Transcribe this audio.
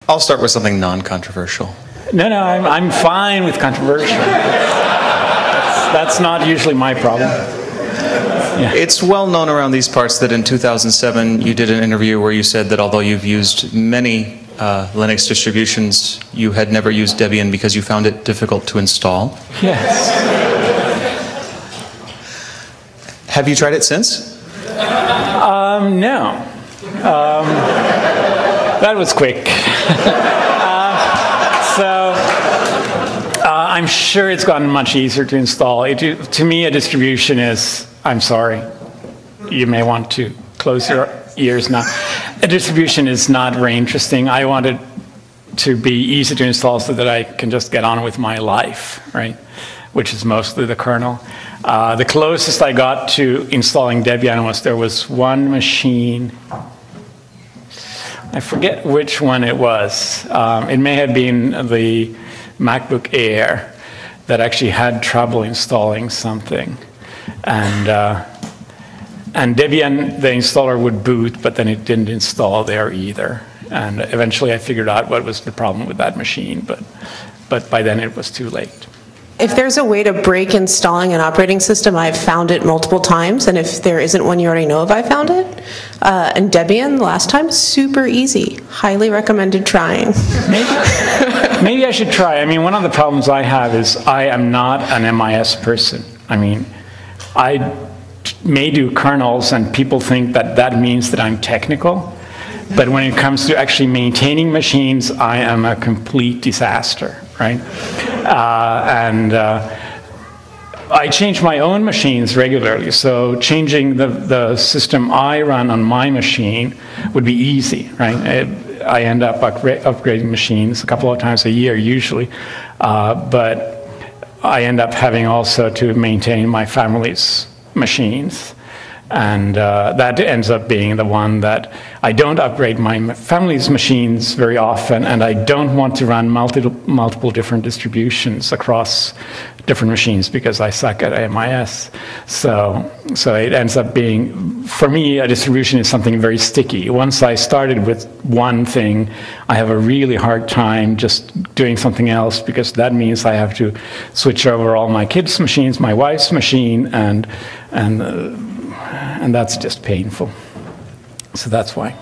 I'll start with something non-controversial. No, I'm fine with controversial. That's not usually my problem. Yeah. It's well known around these parts that in 2007 you did an interview where you said that although you've used many Linux distributions, you had never used Debian because you found it difficult to install. Yes. Have you tried it since? No. That was quick. I'm sure it's gotten much easier to install. To me, a distribution is, I'm sorry, you may want to close your ears now. A distribution is not very interesting. I want it to be easy to install so that I can just get on with my life, right? Which is mostly the kernel. The closest I got to installing Debian was there was one machine. I forget which one it was. It may have been the MacBook Air that actually had trouble installing something. And Debian, the installer would boot, but then it didn't install there either. And eventually I figured out what was the problem with that machine, but by then it was too late. If there's a way to break installing an operating system, I've found it multiple times, and if there isn't one you already know of, I found it. And Debian, last time, super easy. Highly recommended trying. Maybe I should try. I mean, one of the problems I have is I am not an MIS person. I mean, I may do kernels, and people think that that means that I'm technical. But when it comes to actually maintaining machines, I am a complete disaster, right? I change my own machines regularly, so changing the system I run on my machine would be easy, right? I end up upgrading machines a couple of times a year usually, but I end up having also to maintain my family's machines. And that ends up being the one that I don't upgrade my family's machines very often, and I don't want to run multiple different distributions across different machines because I suck at MIS. So it ends up being, for me, a distribution is something very sticky. Once I started with one thing, I have a really hard time just doing something else because that means I have to switch over all my kids' machines, my wife's machine, and that's just painful. So that's why.